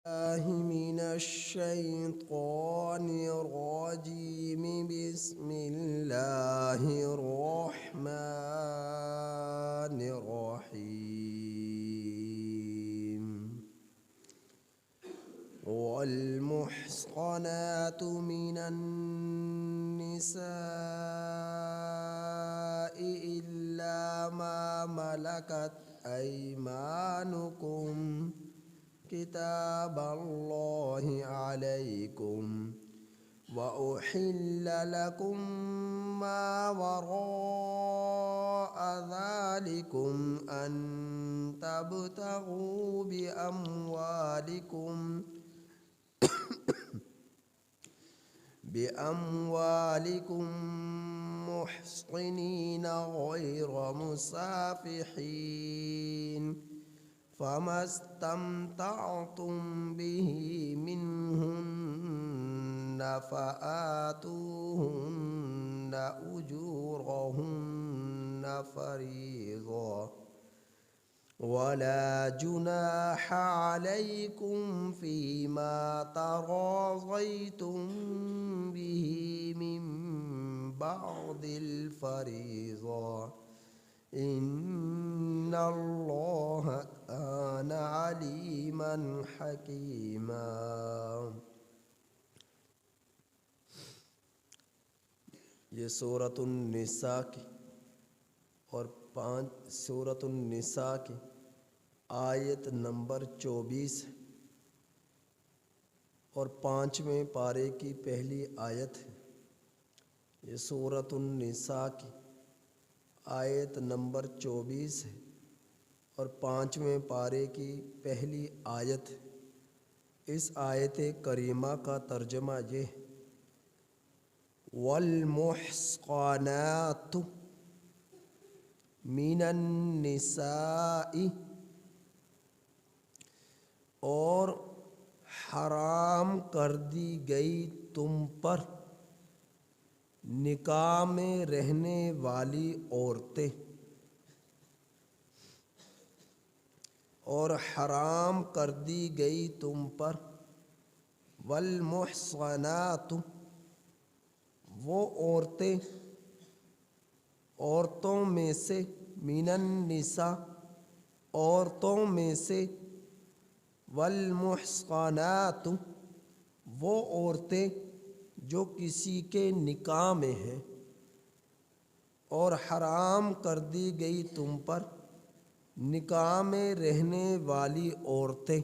الله من الشيطان الرجيم. بسم الله الرحمن الرحيم. والمحصنات من النساء إلا ما ملكت أيمانكم كتاب الله عليكم، وأحل لكم ما وراء ذلكم أن تبتغوا بأموالكم محصنين غير مسافحين، فما استمتعتم به منهن فآتوهن أجورهن فريضة، ولا جناح عليكم فيما تراضيتم به من بعد الفريضة، إن الله كان عليما حكيما۔ یہ سورۃ النساء کی اور سورۃ النساء کی آیت نمبر 24 ہے اور 5ویں پارے کی پہلی آیت ہے۔ یہ سورۃ النساء کی آیت نمبر 24 ہے اور 5ویں پارے کی پہلی آیت ہے۔ اس آیت کریمہ کا ترجمہ یہ ہے: والمحصنات من النساء، اور حرام کر دی گئی تم پر نکاح میں رہنے والی عورتیں، اور حرام کر دی گئی تم پر والمحصنات، وہ عورتوں میں سے، من النساء، عورتوں میں سے، والمحصنات، وہ عورتیں جو کسی کے نکاح میں ہیں، اور حرام کر دی گئی تم پر نکاح میں رہنے والی عورتیں،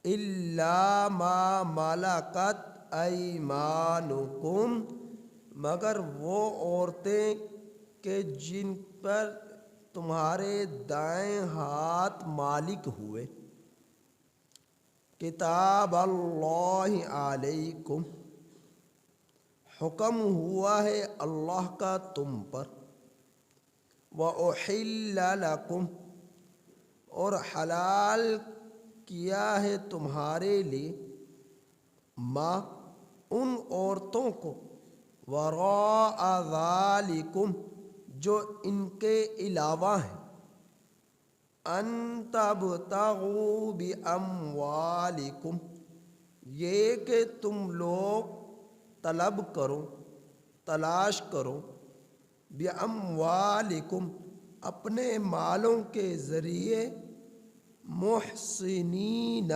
الا ما ملکت ایمانکم، مگر وہ عورتیں کہ جن پر تمہارے دائیں ہاتھ مالک ہوئے۔ کتاب اللہ علیکم، حکم ہوا ہے اللہ کا تم پر۔ وَأُحِلَّ لَكُمْ، اور حلال کیا ہے تمہارے لیے، ما، ان عورتوں کو، وراء ذالکم، جو ان کے علاوہ ہیں، ان تبتغوا باموالکم، یہ کہ تم لوگ طلب کرو، تلاش کرو، باموالکم، اپنے مالوں کے ذریعے، محسنین،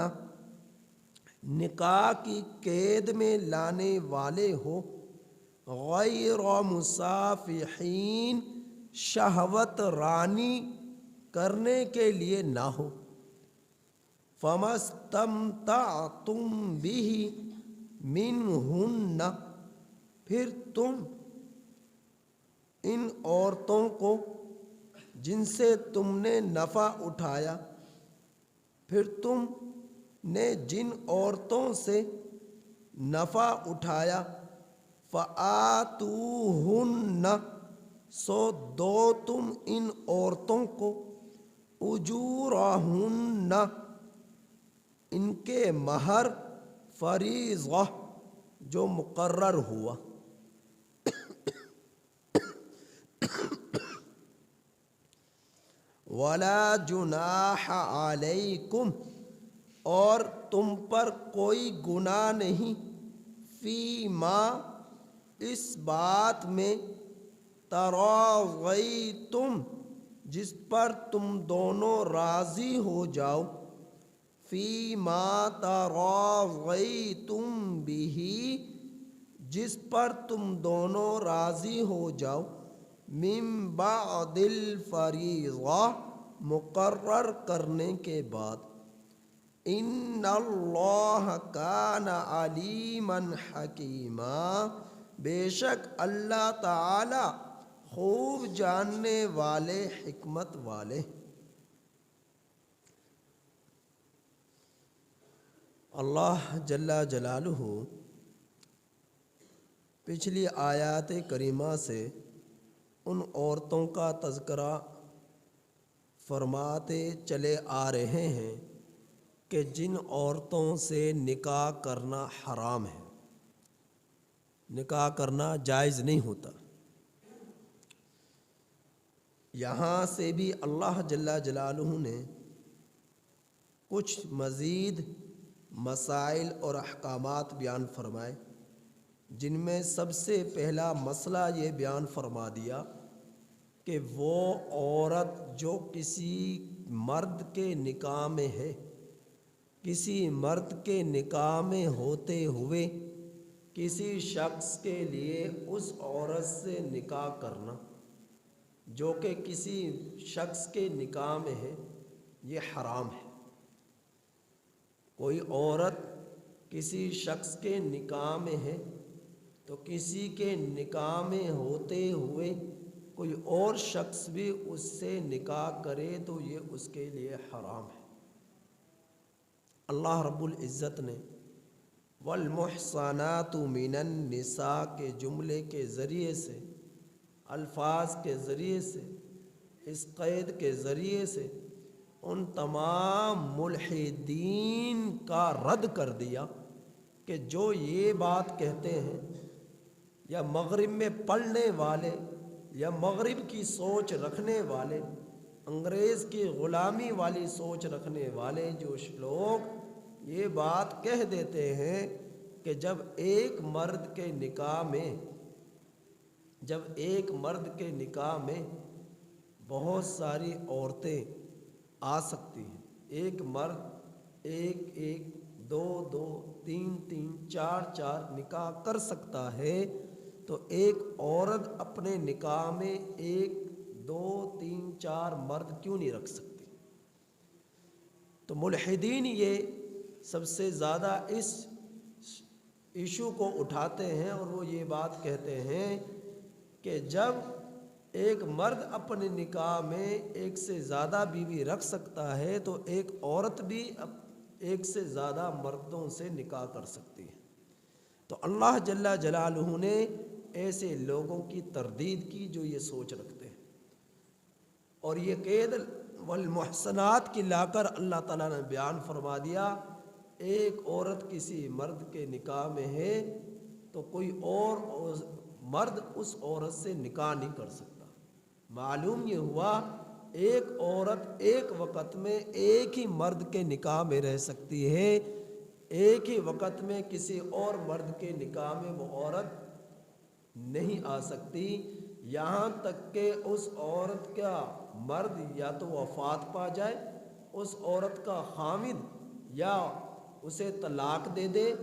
نکاح کی قید میں لانے والے ہو، غیر مسافحین، شہوت رانی کرنے کے لیے نہ ہو۔ فما استمتعتم به منہن، پھر تم ان عورتوں کو جن سے تم نے نفع اٹھایا، پھر تم نے جن عورتوں سے نفع اٹھایا، فآتوہن، سو دو تم ان عورتوں کو، اجورہن، ان کے مہر، فریضہ، جو مقرر ہوا۔ ولا جناح علیکم، اور تم پر کوئی گناہ نہیں فی ما اس بات میں تراضیتم جس پر تم دونوں راضی ہو جاؤ فی ما تراضیتم بہ جس پر تم دونوں راضی ہو جاؤ من بعد الفریضہ مقرر کرنے کے بعد ان اللہ کان علیما حکیما بے شک اللہ تعالی خوب جاننے والے حکمت والے۔ اللہ جل جلالہ پچھلی آیات کریمہ سے ان عورتوں کا تذکرہ فرماتے چلے آ رہے ہیں کہ جن عورتوں سے نکاح کرنا حرام ہے، نکاح کرنا جائز نہیں ہوتا۔ یہاں سے بھی اللہ جل جلالہ نے کچھ مزید مسائل اور احکامات بیان فرمائے، جن میں سب سے پہلا مسئلہ یہ بیان فرما دیا کہ وہ عورت جو کسی مرد کے نکاح میں ہے، کسی مرد کے نکاح میں ہوتے ہوئے کسی شخص کے لیے اس عورت سے نکاح کرنا جو کہ کسی شخص کے نکاح میں ہے، یہ حرام ہے۔ کوئی عورت کسی شخص کے نکاح میں ہے تو کسی کے نکاح میں ہوتے ہوئے کوئی اور شخص بھی اس سے نکاح کرے تو یہ اس کے لیے حرام ہے۔ اللہ رب العزت نے والمحصنات من النساء کے جملے کے ذریعے سے، الفاظ کے ذریعے سے، اس قید کے ذریعے سے ان تمام ملحدین کا رد کر دیا کہ جو یہ بات کہتے ہیں، یا مغرب میں پڑھنے والے یا مغرب کی سوچ رکھنے والے، انگریز کی غلامی والی سوچ رکھنے والے جو لوگ یہ بات کہہ دیتے ہیں کہ جب ایک مرد کے نکاح میں بہت ساری عورتیں آ سکتی ہیں، ایک مرد ایک دو تین چار نکاح کر سکتا ہے، تو ایک عورت اپنے نکاح میں 1 2 3 4 مرد کیوں نہیں رکھ سکتی؟ تو ملحدین یہ سب سے زیادہ اس ایشو کو اٹھاتے ہیں اور وہ یہ بات کہتے ہیں کہ جب ایک مرد اپنے نکاح میں ایک سے زیادہ بیوی رکھ سکتا ہے تو ایک عورت بھی ایک سے زیادہ مردوں سے نکاح کر سکتی ہے۔ تو اللہ جل جلالہ نے ایسے لوگوں کی تردید کی جو یہ سوچ رکھتے ہیں، اور یہ قید والمحصنات کی لا کر اللہ تعالیٰ نے بیان فرما دیا ایک عورت کسی مرد کے نکاح میں ہے تو کوئی اور مرد اس عورت سے نکاح نہیں کر سکتا۔ معلوم یہ ہوا ایک عورت ایک وقت میں ایک ہی مرد کے نکاح میں رہ سکتی ہے، ایک ہی وقت میں کسی اور مرد کے نکاح میں وہ عورت نہیں آ سکتی، یہاں تک کہ اس عورت کا مرد یا تو وفات پا جائے، اس عورت کا خامد یا اسے طلاق دے دے،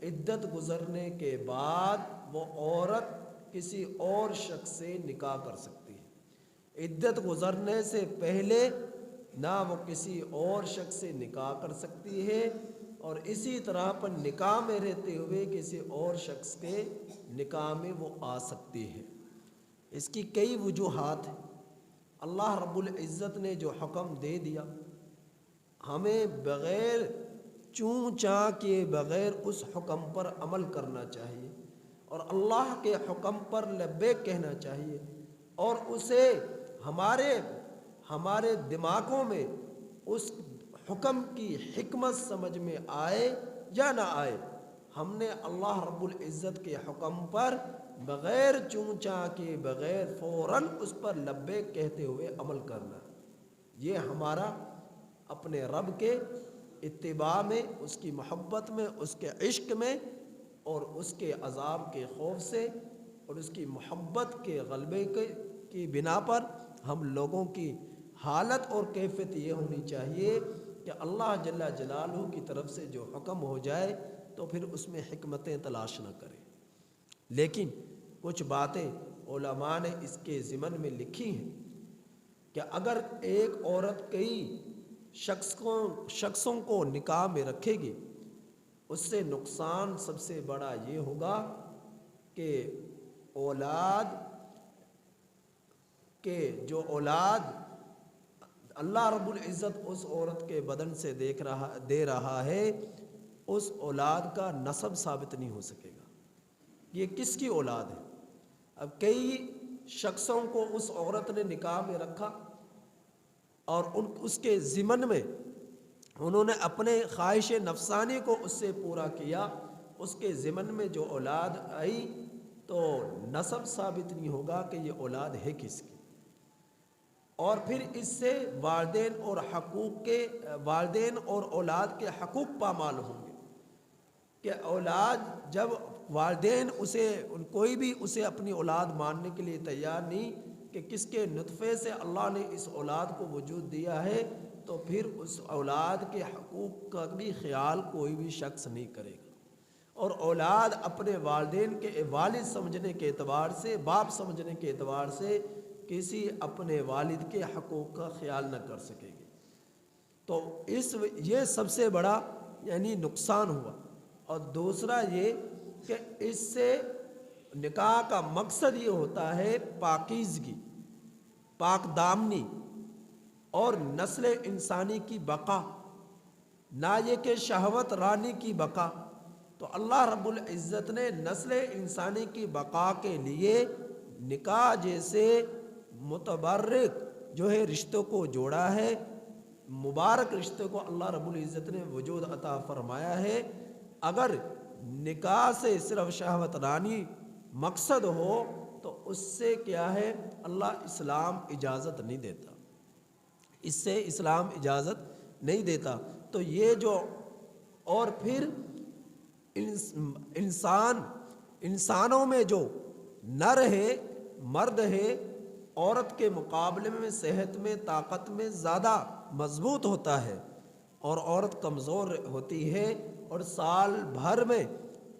عدت گزرنے کے بعد وہ عورت کسی اور شخص سے نکاح کر سکتی ہے۔ عدت گزرنے سے پہلے نہ وہ کسی اور شخص سے نکاح کر سکتی ہے، اور اسی طرح پر نکاح میں رہتے ہوئے کسی اور شخص کے نکاح میں وہ آ سکتی ہے۔ اس کی کئی وجوہات ہیں۔ اللہ رب العزت نے جو حکم دے دیا، ہمیں بغیر چوں چاں کے بغیر اس حکم پر عمل کرنا چاہیے، اور اللہ کے حکم پر لبیک کہنا چاہیے، اور اسے ہمارے دماغوں میں اس حکم کی حکمت سمجھ میں آئے یا نہ آئے، ہم نے اللہ رب العزت کے حکم پر بغیر چوں چاں کے بغیر فوراً اس پر لبیک کہتے ہوئے عمل کرنا، یہ ہمارا اپنے رب کے اتباع میں، اس کی محبت میں، اس کے عشق میں، اور اس کے عذاب کے خوف سے اور اس کی محبت کے غلبے کی بنا پر ہم لوگوں کی حالت اور کیفیت یہ ہونی چاہیے کہ اللہ جل جلالہ کی طرف سے جو حکم ہو جائے تو پھر اس میں حکمتیں تلاش نہ کریں۔ لیکن کچھ باتیں علماء نے اس کے ضمن میں لکھی ہیں کہ اگر ایک عورت کئی شخصوں کو نکاح میں رکھے گی، اس سے نقصان سب سے بڑا یہ ہوگا کہ اولاد اللہ رب العزت اس عورت کے بدن سے دے رہا ہے، اس اولاد کا نسب ثابت نہیں ہو سکے گا۔ یہ کس کی اولاد ہے؟ اب کئی شخصوں کو اس عورت نے نکاح میں رکھا اور اس کے ضمن میں انہوں نے اپنے خواہش نفسانی کو اس سے پورا کیا، اس کے ضمن میں جو اولاد آئی تو نسب ثابت نہیں ہوگا کہ یہ اولاد ہے کس کی، اور پھر اس سے والدین اور اولاد کے حقوق پامال ہوں گے کہ اولاد جب والدین کوئی بھی اسے اپنی اولاد ماننے کے لیے تیار نہیں کہ کس کے نطفے سے اللہ نے اس اولاد کو وجود دیا ہے، تو پھر اس اولاد کے حقوق کا بھی خیال کوئی بھی شخص نہیں کرے گا، اور اولاد اپنے والدین کے والد سمجھنے کے اعتبار سے، باپ سمجھنے کے اعتبار سے کسی اپنے والد کے حقوق کا خیال نہ کر سکے گی۔ تو یہ سب سے بڑا یعنی نقصان ہوا۔ اور دوسرا یہ کہ اس سے نکاح کا مقصد یہ ہوتا ہے پاکیزگی، پاک دامنی اور نسل انسانی کی بقا، نہ یہ کہ شہوت رانی کی بقا۔ تو اللہ رب العزت نے نسل انسانی کی بقا کے لیے نکاح جیسے متبرک جو ہے رشتوں کو جوڑا ہے، مبارک رشتے کو اللہ رب العزت نے وجود عطا فرمایا ہے۔ اگر نکاح سے صرف شہوت رانی مقصد ہو تو اس سے کیا ہے، اللہ اسلام اجازت نہیں دیتا، اس سے اسلام اجازت نہیں دیتا۔ تو یہ جو اور پھر انسانوں میں جو نر ہے، مرد ہے، عورت کے مقابلے میں صحت میں، طاقت میں زیادہ مضبوط ہوتا ہے اور عورت کمزور ہوتی ہے، اور سال بھر میں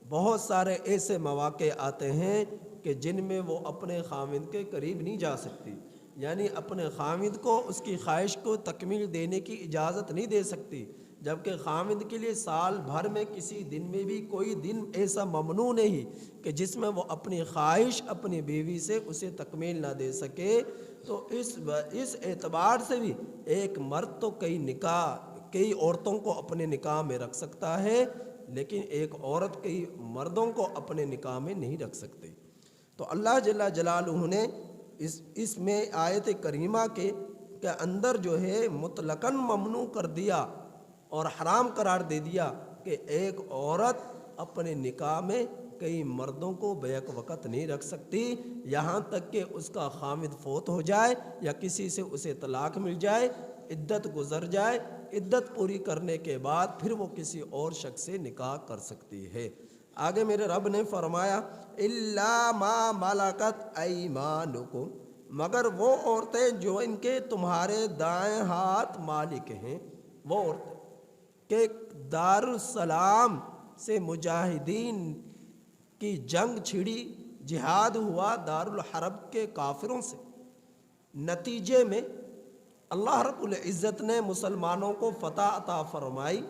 بہت سارے ایسے مواقع آتے ہیں کہ جن میں وہ اپنے خاوند کے قریب نہیں جا سکتی، یعنی اپنے خاوند کو اس کی خواہش کو تکمیل دینے کی اجازت نہیں دے سکتی، جبکہ خاوند کے لیے سال بھر میں کسی دن میں بھی کوئی دن ایسا ممنوع نہیں کہ جس میں وہ اپنی خواہش اپنی بیوی سے اسے تکمیل نہ دے سکے۔ تو اس اعتبار سے بھی ایک مرد تو کئی عورتوں کو اپنے نکاح میں رکھ سکتا ہے، لیکن ایک عورت کئی مردوں کو اپنے نکاح میں نہیں رکھ سکتے۔ تو اللہ جل جلالہ نے اس میں آیت کریمہ کے اندر جو ہے مطلقاً ممنوع کر دیا اور حرام قرار دے دیا کہ ایک عورت اپنے نکاح میں کئی مردوں کو بیک وقت نہیں رکھ سکتی، یہاں تک کہ اس کا خاوند فوت ہو جائے یا کسی سے اسے طلاق مل جائے، عدت گزر جائے، عدت پوری کرنے کے بعد پھر وہ کسی اور شخص سے نکاح کر سکتی ہے۔ آگے میرے رب نے فرمایا اِلَّا مَا مَلَكَتْ أَيْمَانُكُمْ، مگر وہ عورتیں جو ان کے تمہارے دائیں ہاتھ مالک ہیں، وہ عورتیں کہ دارالسلام سے مجاہدین کی جنگ چھڑی، جہاد ہوا دارالحرب کے کافروں سے، نتیجے میں اللہ رب العزت نے مسلمانوں کو فتح عطا فرمائی،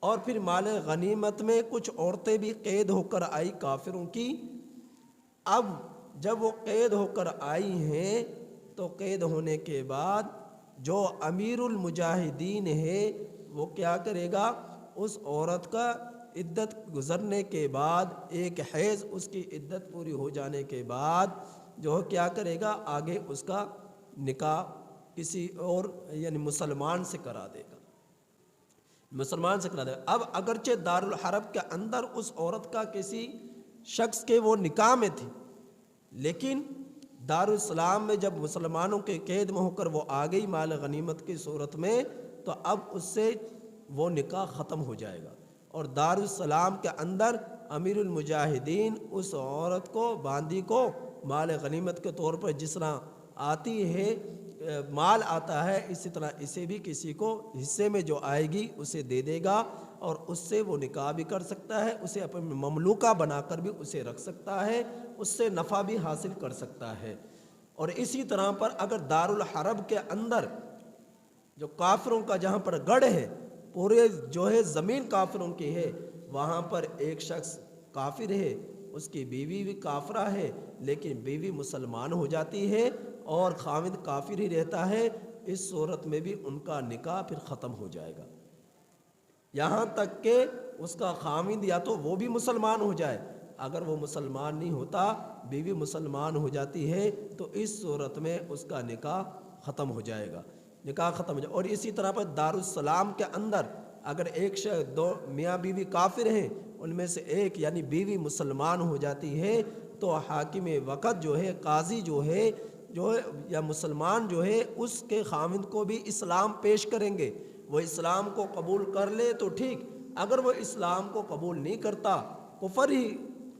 اور پھر مال غنیمت میں کچھ عورتیں بھی قید ہو کر آئی کافروں کی۔ اب جب وہ قید ہو کر آئی ہیں تو قید ہونے کے بعد جو امیر المجاہدین ہے وہ کیا کرے گا، اس عورت کا عدت گزرنے کے بعد ایک حیض اس کی عدت پوری ہو جانے کے بعد جو کیا کرے گا، آگے اس کا نکاح کسی اور یعنی مسلمان سے کرا دے گا، اب اگرچہ دارالحرب کے اندر اس عورت کا کسی شخص کے وہ نکاح میں تھی، لیکن دارالسلام میں جب مسلمانوں کے قید میں ہو کر وہ آ گئی مال غنیمت کی صورت میں، تو اب اس سے وہ نکاح ختم ہو جائے گا۔ اور دارالسلام کے اندر امیر المجاہدین اس عورت کو، باندی کو، مال غنیمت کے طور پر جس طرح آتی ہے مال آتا ہے، اسی طرح اسے بھی کسی کو حصے میں جو آئے گی اسے دے دے گا، اور اس سے وہ نکاح بھی کر سکتا ہے، اسے اپنے مملوکہ بنا کر بھی اسے رکھ سکتا ہے، اس سے نفع بھی حاصل کر سکتا ہے۔ اور اسی طرح پر اگر دارالحرب کے اندر جو کافروں کا جہاں پر گڑھ ہے، پورے جو ہے زمین کافروں کی ہے، وہاں پر ایک شخص کافر ہے، اس کی بیوی بھی کافرہ ہے، لیکن بیوی مسلمان ہو جاتی ہے اور خاوند کافر ہی رہتا ہے، اس صورت میں بھی ان کا نکاح پھر ختم ہو جائے گا، یہاں تک کہ اس کا خاوند یا تو وہ بھی مسلمان ہو جائے۔ اگر وہ مسلمان نہیں ہوتا، بیوی مسلمان ہو جاتی ہے، تو اس صورت میں اس کا نکاح ختم ہو جائے گا، نکاح ختم ہو جائے۔ اور اسی طرح پر دارالسلام کے اندر اگر ایک شخص، دو میاں بیوی کافر ہیں، ان میں سے ایک یعنی بیوی مسلمان ہو جاتی ہے، تو حاکم وقت جو ہے، قاضی جو ہے یا مسلمان جو ہے، اس کے خاوند کو بھی اسلام پیش کریں گے۔ وہ اسلام کو قبول کر لے تو ٹھیک، اگر وہ اسلام کو قبول نہیں کرتا، کفر ہی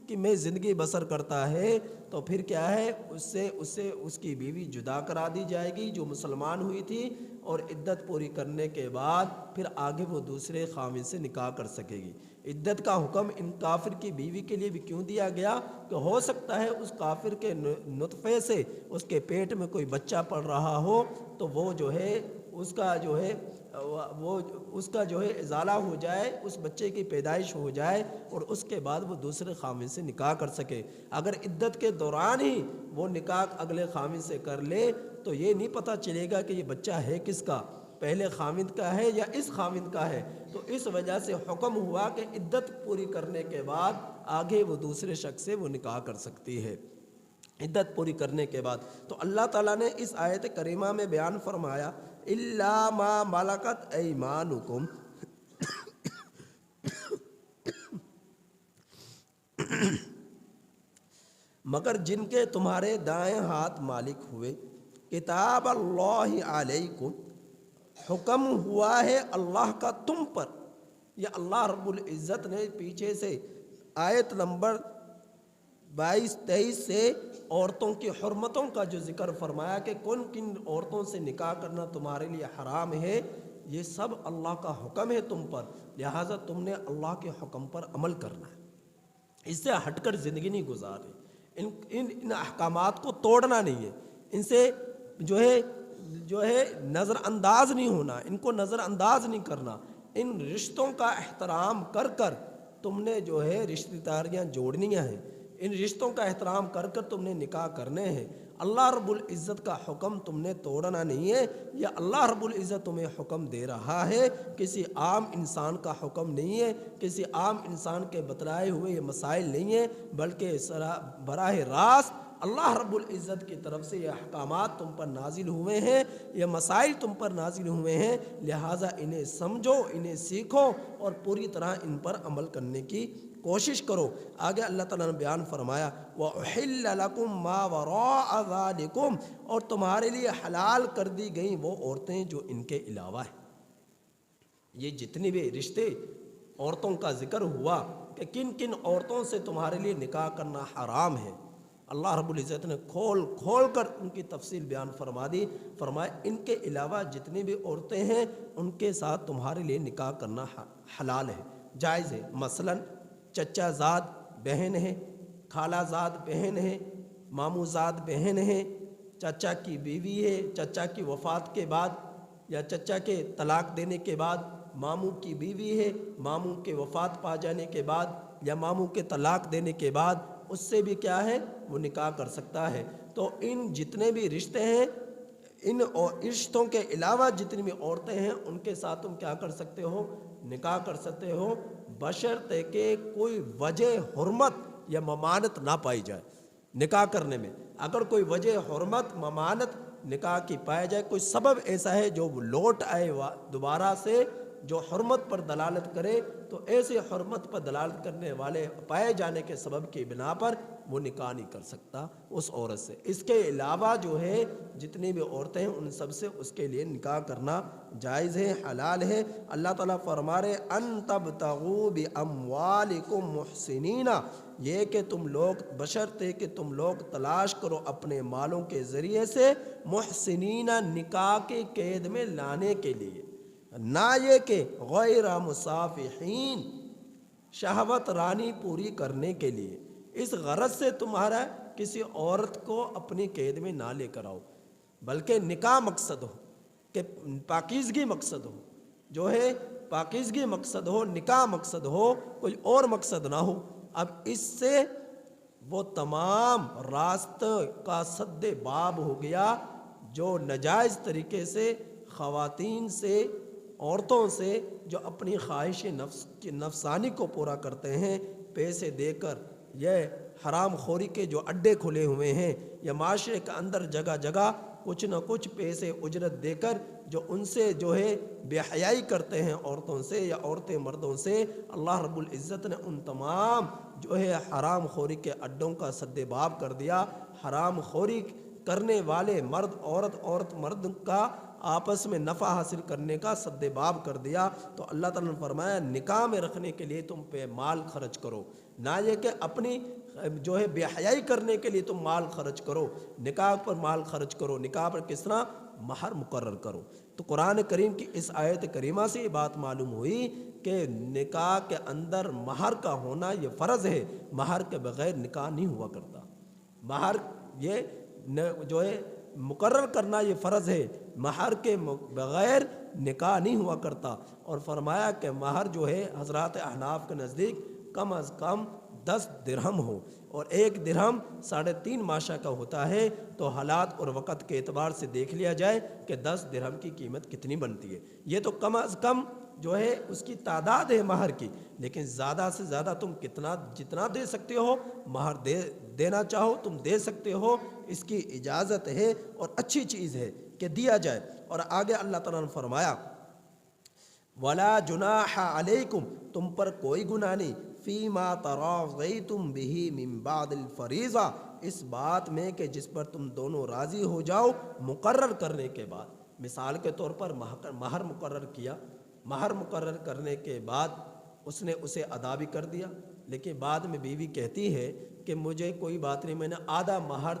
کہ میں زندگی بسر کرتا ہے، تو پھر کیا ہے، اس کی بیوی جدا کرا دی جائے گی جو مسلمان ہوئی تھی، اور عدت پوری کرنے کے بعد پھر آگے وہ دوسرے خاوند سے نکاح کر سکے گی۔ عدت کا حکم ان کافر کی بیوی کے لیے بھی کیوں دیا گیا کہ ہو سکتا ہے اس کافر کے نطفے سے اس کے پیٹ میں کوئی بچہ پڑ رہا ہو، تو وہ جو ہے اس کا جو ہے ازالہ ہو جائے، اس بچے کی پیدائش ہو جائے، اور اس کے بعد وہ دوسرے خاوند سے نکاح کر سکے۔ اگر عدت کے دوران ہی وہ نکاح اگلے خاوند سے کر لے، تو یہ نہیں پتہ چلے گا کہ یہ بچہ ہے کس کا، پہلے خاوند کا ہے یا اس خاوند کا ہے۔ تو اس وجہ سے حکم ہوا کہ عدت پوری کرنے کے بعد آگے وہ دوسرے شخص سے وہ نکاح کر سکتی ہے، عدت پوری کرنے کے بعد۔ تو اللہ تعالیٰ نے اس آیت کریمہ میں بیان فرمایا، الا ما ملکت ایمانکم، مگر جن کے تمہارے دائیں ہاتھ مالک ہوئے، کتاب اللہ علیکم، حکم ہوا ہے اللہ کا تم پر۔ یہ اللہ رب العزت نے پیچھے سے آیت نمبر 22-23 سے عورتوں کی حرمتوں کا جو ذکر فرمایا کہ کن کن عورتوں سے نکاح کرنا تمہارے لیے حرام ہے، یہ سب اللہ کا حکم ہے تم پر، لہٰذا تم نے اللہ کے حکم پر عمل کرنا ہے، اس سے ہٹ کر زندگی نہیں گزارنی، ان احکامات کو توڑنا نہیں ہے، ان سے جو ہے نظر انداز نہیں ہونا، ان کو نظر انداز نہیں کرنا، ان رشتوں کا احترام کر کر تم نے جو ہے رشتہ داریاں جوڑنیاں ہیں، ان رشتوں کا احترام کر کر تم نے نکاح کرنے ہیں۔ اللہ رب العزت کا حکم تم نے توڑنا نہیں ہے، یا اللہ رب العزت تمہیں حکم دے رہا ہے، کسی عام انسان کا حکم نہیں ہے، کسی عام انسان کے بتلائے ہوئے یہ مسائل نہیں ہیں، بلکہ براہ راست اللہ رب العزت کی طرف سے یہ احکامات تم پر نازل ہوئے ہیں، یہ مسائل تم پر نازل ہوئے ہیں، لہٰذا انہیں سمجھو، انہیں سیکھو، اور پوری طرح ان پر عمل کرنے کی کوشش کرو۔ آگے اللہ تعالیٰ نے بیان فرمایا، وَأُحِلَّ لَكُم مَّا وَرَاءَ ذَلِكُمْ، اور تمہارے لیے حلال کر دی گئیں وہ عورتیں جو ان کے علاوہ ہیں۔ یہ جتنی بھی رشتے عورتوں کا ذکر ہوا کہ کن کن عورتوں سے تمہارے لیے نکاح کرنا حرام ہے، اللہ رب العزت نے کھول کر ان کی تفصیل بیان فرما دی، فرمایا ان کے علاوہ جتنی بھی عورتیں ہیں ان کے ساتھ تمہارے لیے نکاح کرنا حلال ہے، جائز ہے۔ مثلا چچا زاد بہن ہے، خالہ زاد بہن ہے، ماموں زاد بہن ہے، چچا کی بیوی ہے، چچا کی وفات کے بعد یا چچا کے طلاق دینے کے بعد ماموں کی بیوی ہے، ماموں کے وفات پا جانے کے بعد یا ماموں کے طلاق دینے کے بعد اس سے بھی کیا ہے، وہ نکاح کر سکتا ہے۔ تو ان جتنے بھی رشتے ہیں، ان رشتوں کے علاوہ جتنی بھی عورتیں ہیں ان کے ساتھ تم کیا کر سکتے ہو، نکاح کر سکتے ہو، بشرطے کہ کوئی وجہ حرمت یا ممانعت نہ پائی جائے نکاح کرنے میں۔ اگر کوئی وجہ حرمت ممانعت نکاح کی پایا جائے، کوئی سبب ایسا ہے جو لوٹ آئے دوبارہ سے جو حرمت پر دلالت کرے تو ایسے حرمت پر دلالت کرنے والے پائے جانے کے سبب کی بنا پر وہ نکاح نہیں کر سکتا اس عورت سے۔ اس کے علاوہ جو ہے جتنی بھی عورتیں ہیں ان سب سے اس کے لیے نکاح کرنا جائز ہے، حلال ہے۔ اللہ تعالیٰ فرما رہے ان تبتغوا باموالکم محسنین، یہ کہ تم لوگ بشرطے کہ تم لوگ تلاش کرو اپنے مالوں کے ذریعے سے محسنین، نکاح کے قید میں لانے کے لیے، نہ یہ کہ غیر مصافحین، شہوت رانی پوری کرنے کے لیے، اس غرض سے تمہارا کسی عورت کو اپنی قید میں نہ لے کر آؤ، بلکہ نکاح مقصد ہو، کہ پاکیزگی مقصد ہو، جو ہے پاکیزگی مقصد ہو، نکاح مقصد ہو، کوئی اور مقصد نہ ہو۔ اب اس سے وہ تمام راستہ کا سد باب ہو گیا جو ناجائز طریقے سے خواتین سے، عورتوں سے جو اپنی خواہش نفسانی کو پورا کرتے ہیں پیسے دے کر، یہ حرام خوری کے جو اڈے کھلے ہوئے ہیں، یا معاشرے کے اندر جگہ جگہ کچھ نہ کچھ پیسے اجرت دے کر جو ان سے جو ہے بے حیائی کرتے ہیں عورتوں سے یا عورتیں مردوں سے، اللہ رب العزت نے ان تمام جو ہے حرام خوری کے اڈوں کا سد باب کر دیا۔ حرام خوری کرنے والے مرد عورت، عورت مرد کا آپس میں نفع حاصل کرنے کا سد باب کر دیا۔ تو اللہ تعالیٰ نے فرمایا نکاح میں رکھنے کے لیے تم پہ مال خرچ کرو، نہ یہ کہ اپنی جو ہے بے حیائی کرنے کے لیے تم مال خرچ کرو، نکاح پر مال خرچ کرو۔ نکاح پر کس طرح؟ مہر مقرر کرو۔ تو قرآن کریم کی اس آیت کریمہ سے یہ بات معلوم ہوئی کہ نکاح کے اندر مہر کا ہونا یہ فرض ہے، مہر کے بغیر نکاح نہیں ہوا کرتا۔ مہر یہ جو ہے مقرر کرنا یہ فرض ہے، مہر کے بغیر نکاح نہیں ہوا کرتا۔ اور فرمایا کہ مہر جو ہے حضرات احناف کے نزدیک کم از کم 10 درہم ہو، اور 1 درہم 3.5 ماشا کا ہوتا ہے۔ تو حالات اور وقت کے اعتبار سے دیکھ لیا جائے کہ 10 درہم کی قیمت کتنی بنتی ہے۔ یہ تو کم از کم جو ہے اس کی تعداد ہے مہر کی، لیکن زیادہ سے زیادہ تم جتنا دے سکتے ہو مہر دینا چاہو تم دے سکتے ہو، اس کی اجازت ہے اور اچھی چیز ہے کہ دیا جائے۔ اور آگے اللہ تعالیٰ نے فرمایا وَلَا جُنَاحَ عَلَيْكُمْ، تم پر کوئی گناہ نہیں، فِيمَا تَرَاضَيْتُمْ بِهِ مِن بَعْدِ الْفَرِيضَةِ، اس بات میں کہ جس پر تم دونوں راضی ہو جاؤ مقرر کرنے کے بعد۔ مثال کے طور پر مہر مقرر کیا، مہر مقرر کرنے کے بعد اس نے اسے ادا بھی کر دیا، لیکن بعد میں بیوی کہتی ہے کہ مجھے کوئی بات نہیں، میں نے آدھا مہر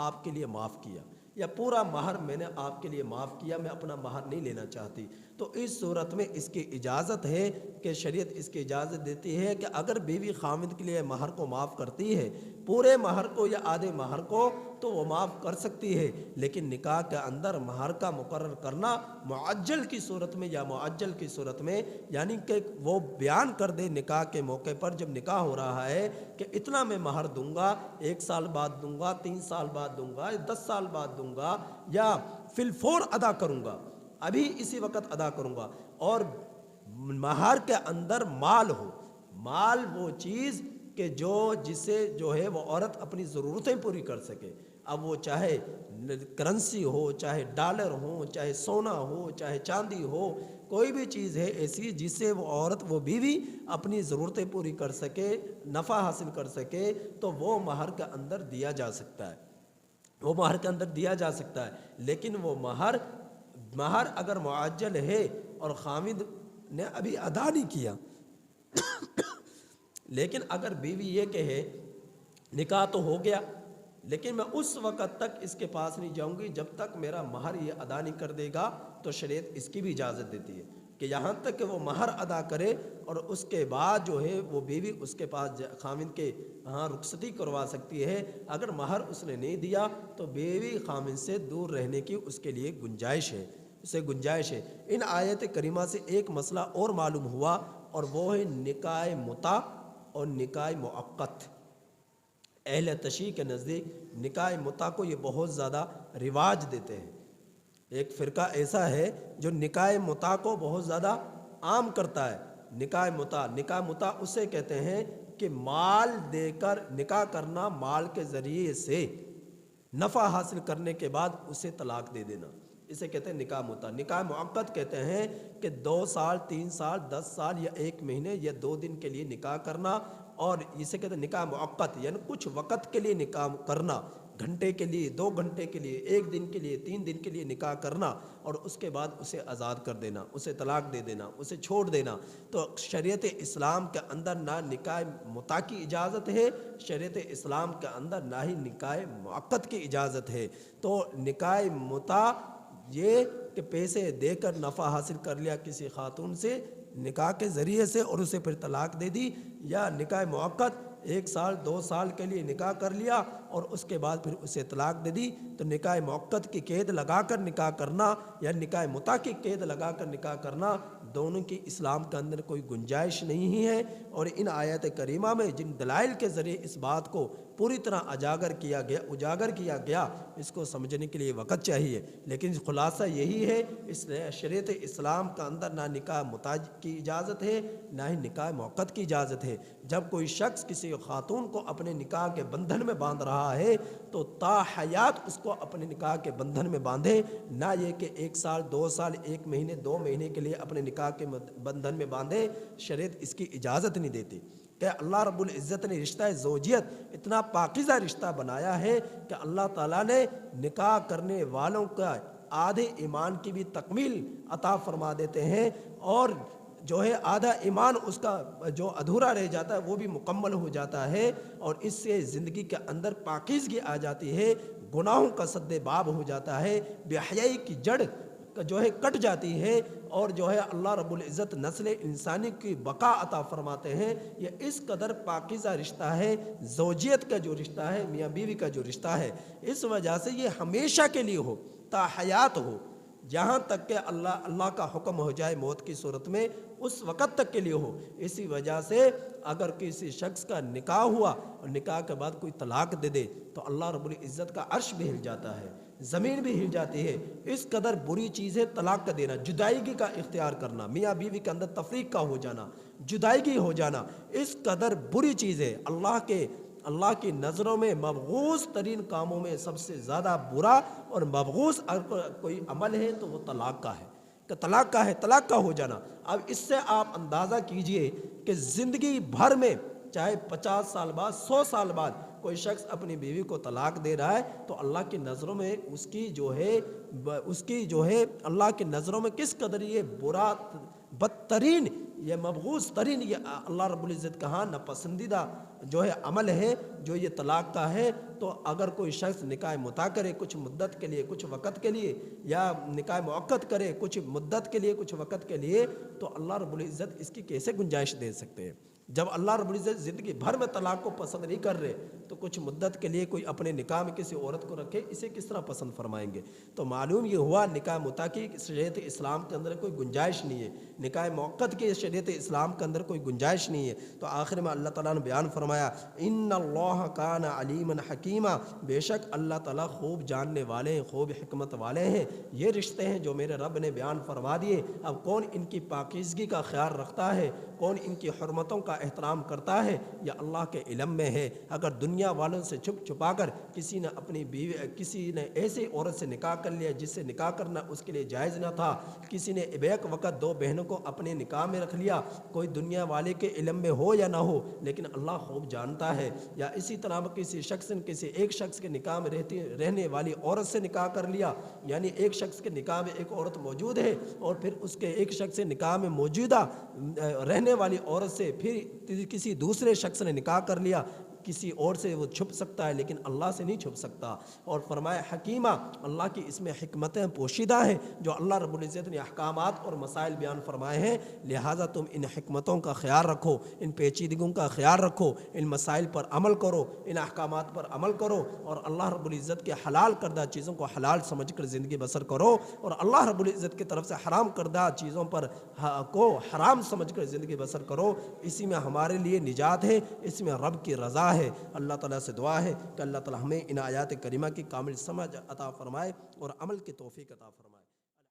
آپ کے لیے معاف کیا، یا پورا مہر میں نے آپ کے لیے معاف کیا، میں اپنا مہر نہیں لینا چاہتی۔ تو اس صورت میں اس کی اجازت ہے کہ شریعت اس کی اجازت دیتی ہے کہ اگر بیوی خاوند کے لیے مہر کو معاف کرتی ہے، پورے مہر کو یا آدھے مہر کو، تو وہ معاف کر سکتی ہے، لیکن نکاح کے اندر مہر کا مقرر کرنا معجل کی صورت میں یا معجل کی صورت میں، یعنی کہ وہ بیان کر دے نکاح کے موقع پر جب نکاح ہو رہا ہے کہ اتنا میں مہر دوں گا، 1 سال بعد دوں گا، 3 سال بعد دوں گا، 10 سال بعد دوں گا، یا فی الفور ادا کروں گا، ابھی اسی وقت ادا کروں گا۔ اور مہر کے اندر مال ہو، مال وہ چیز کہ جسے جو ہے وہ عورت اپنی ضرورتیں پوری کر سکے، اب وہ چاہے کرنسی ہو، چاہے ڈالر ہو، چاہے سونا ہو، چاہے چاندی ہو، کوئی بھی چیز ہے ایسی جس سے وہ عورت، وہ بیوی اپنی ضرورتیں پوری کر سکے، نفع حاصل کر سکے، تو وہ مہر کے اندر دیا جا سکتا ہے، وہ مہر کے اندر دیا جا سکتا ہے۔ لیکن وہ مہر اگر معجل ہے اور خاوند نے ابھی ادا نہیں کیا، لیکن اگر بیوی یہ کہے نکاح تو ہو گیا لیکن میں اس وقت تک اس کے پاس نہیں جاؤں گی جب تک میرا مہر یہ ادا نہیں کر دے گا، تو شریعت اس کی بھی اجازت دیتی ہے کہ یہاں تک کہ وہ مہر ادا کرے، اور اس کے بعد جو ہے وہ بیوی اس کے پاس خاوند کے ہاں رخصتی کروا سکتی ہے۔ اگر مہر اس نے نہیں دیا تو بیوی خاوند سے دور رہنے کی اس کے لیے گنجائش ہے، اسے گنجائش ہے۔ ان آیت کریمہ سے ایک مسئلہ اور معلوم ہوا، اور وہ ہے نکاح متع اور نکاح مؤقت۔ اہل تشیع کے نزدیک نکاح متع کو یہ بہت زیادہ رواج دیتے ہیں۔ ایک فرقہ ایسا ہے جو نکاح متع کو بہت زیادہ عام کرتا ہے۔ نکاح متع اسے کہتے ہیں کہ مال دے کر نکاح کرنا، مال کے ذریعے سے نفع حاصل کرنے کے بعد اسے طلاق دے دینا، اسے کہتے ہیں نکاح متا۔ نکاح مؤقت کہتے ہیں کہ 2 سال 3 سال 10 سال یا 1 مہینے یا 2 دن کے لیے نکاح کرنا، اور اسے کہتے ہیں نکاح مؤقت، یعنی کچھ وقت کے لیے نکاح کرنا، گھنٹے کے لیے، 2 گھنٹے کے لیے، 1 دن کے لیے، 3 دن کے لیے نکاح کرنا، اور اس کے بعد اسے آزاد کر دینا، اسے طلاق دے دینا، اسے چھوڑ دینا۔ تو شریعت اسلام کے اندر نہ نکاح متا کی اجازت ہے، شریعت اسلام کے اندر نہ ہی نکاح مؤقت کی اجازت ہے۔ تو نکاح متا یہ کہ پیسے دے کر نفع حاصل کر لیا کسی خاتون سے نکاح کے ذریعے سے اور اسے پھر طلاق دے دی، یا نکاح مؤقت 1 سال 2 سال کے لیے نکاح کر لیا اور اس کے بعد پھر اسے طلاق دے دی، تو نکاح مؤقت کی قید لگا کر نکاح کرنا یا نکاح متا کی قید لگا کر نکاح کرنا، دونوں کی اسلام کے اندر کوئی گنجائش نہیں ہے۔ اور ان آیات کریمہ میں جن دلائل کے ذریعے اس بات کو پوری طرح اجاگر کیا گیا اس کو سمجھنے کے لیے وقت چاہیے، لیکن خلاصہ یہی ہے، اس شریعت اسلام کا اندر نہ نکاح متا کی اجازت ہے نہ ہی نکاح موقت کی اجازت ہے۔ جب کوئی شخص کسی خاتون کو اپنے نکاح کے بندھن میں باندھ رہا ہے تو تا حیات اس کو اپنے نکاح کے بندھن میں باندھے، نہ یہ کہ 1 سال 2 سال 1 مہینے 2 مہینے کے لیے اپنے نکاح کے بندھن میں باندھے۔ شریعت اس کی اجازت نہیں دیتی کہ اللہ رب العزت نے رشتہ زوجیت اتنا پاکیزہ رشتہ بنایا ہے کہ اللہ تعالیٰ نے نکاح کرنے والوں کا آدھے ایمان کی بھی تکمیل عطا فرما دیتے ہیں، اور جو ہے آدھا ایمان اس کا جو ادھورا رہ جاتا ہے وہ بھی مکمل ہو جاتا ہے، اور اس سے زندگی کے اندر پاکیزگی آ جاتی ہے، گناہوں کا سد باب ہو جاتا ہے، بے حیائی کی جڑ جو ہے کٹ جاتی ہے، اور جو ہے اللہ رب العزت نسل انسانی کی بقا عطا فرماتے ہیں۔ یہ اس قدر پاکیزہ رشتہ ہے، زوجیت کا جو رشتہ ہے، میاں بیوی کا جو رشتہ ہے، اس وجہ سے یہ ہمیشہ کے لیے ہو، تا حیات ہو، جہاں تک کہ اللہ کا حکم ہو جائے موت کی صورت میں، اس وقت تک کے لیے ہو۔ اسی وجہ سے اگر کسی شخص کا نکاح ہوا اور نکاح کے بعد کوئی طلاق دے دے تو اللہ رب العزت کا عرش بھی ہل جاتا ہے، زمین بھی ہل جاتی ہے۔ اس قدر بری چیز ہے طلاق کا دینا، جدائیگی کا اختیار کرنا، میاں بیوی کے اندر تفریق کا ہو جانا، جدائیگی ہو جانا، اس قدر بری چیز ہے۔ اللہ کی نظروں میں مبغوض ترین کاموں میں سب سے زیادہ برا اور مبغوض کوئی عمل ہے تو وہ طلاق کا ہے، کہ طلاق کا ہے، طلاق کا ہو جانا۔ اب اس سے آپ اندازہ کیجئے کہ زندگی بھر میں چاہے 50 سال بعد 100 سال بعد کوئی شخص اپنی بیوی کو طلاق دے رہا ہے تو اللہ کی نظروں میں اس کی جو ہے اللہ کی نظروں میں کس قدر یہ برا، بدترین، یہ مبغوض ترین، یہ اللہ رب العزت کا ہاں ناپسندیدہ جو ہے عمل ہے جو یہ طلاق کا ہے۔ تو اگر کوئی شخص نکاح متا کرے کچھ مدت کے لیے، کچھ وقت کے لیے، یا نکاح مؤقت کرے کچھ مدت کے لیے، کچھ وقت کے لیے، تو اللہ رب العزت اس کی کیسے گنجائش دے سکتے ہیں؟ جب اللہ رب العزت زندگی بھر میں طلاق کو پسند نہیں کر رہے تو کچھ مدت کے لیے کوئی اپنے نکاح میں کسی عورت کو رکھے، اسے کس طرح پسند فرمائیں گے؟ تو معلوم یہ ہوا نکاح متا کی شریعت اسلام کے اندر کوئی گنجائش نہیں ہے، نکاح موقت کی شریعت اسلام کے اندر کوئی گنجائش نہیں ہے۔ تو آخر میں اللہ تعالیٰ نے بیان فرمایا، ان اللہ کان علیما حکیما، بے شک اللہ تعالیٰ خوب جاننے والے ہیں، خوب حکمت والے ہیں۔ یہ رشتے ہیں جو میرے رب نے بیان فرما دیے۔ اب کون ان کی پاکیزگی کا خیال رکھتا ہے، کون ان کی حرمتوں کا احترام کرتا ہے، یہ اللہ کے علم میں ہے۔ اگر دنیا والوں سے چھپ چھپا کر کسی نے ایسی عورت سے نکاح کر لیا جس سے نکاح کرنا اس کے لیے جائز نہ تھا، کسی نے بیک وقت 2 بہنوں کو اپنے نکاح میں رکھ لیا، کوئی دنیا والے کے علم میں ہو یا نہ ہو لیکن اللہ خوب جانتا ہے، یا اسی طرح کسی شخص نے کسی ایک شخص کے نکاح میں رہنے والی عورت سے نکاح کر لیا، یعنی ایک شخص کے نکاح میں ایک عورت موجود ہے اور پھر اس کے ایک شخص سے نکاح میں موجودہ رہنے والی عورت سے پھر کسی دوسرے شخص نے نکاح کر لیا، کسی اور سے وہ چھپ سکتا ہے لیکن اللہ سے نہیں چھپ سکتا۔ اور فرمایا حکیمہ، اللہ کی اس میں حکمتیں پوشیدہ ہیں جو اللہ رب العزت نے احکامات اور مسائل بیان فرمائے ہیں، لہٰذا تم ان حکمتوں کا خیال رکھو، ان پیچیدگیوں کا خیال رکھو، ان مسائل پر عمل کرو، ان احکامات پر عمل کرو، اور اللہ رب العزت کے حلال کردہ چیزوں کو حلال سمجھ کر زندگی بسر کرو، اور اللہ رب العزت کی طرف سے حرام کردہ چیزوں پر کو حرام سمجھ کر زندگی بسر کرو۔ اسی میں ہمارے لیے نجات ہے، اس میں رب کی رضا ہے۔ اللہ تعالیٰ سے دعا ہے کہ اللہ تعالیٰ ہمیں ان آیات کریمہ کی کامل سمجھ عطا فرمائے اور عمل کی توفیق عطا فرمائے۔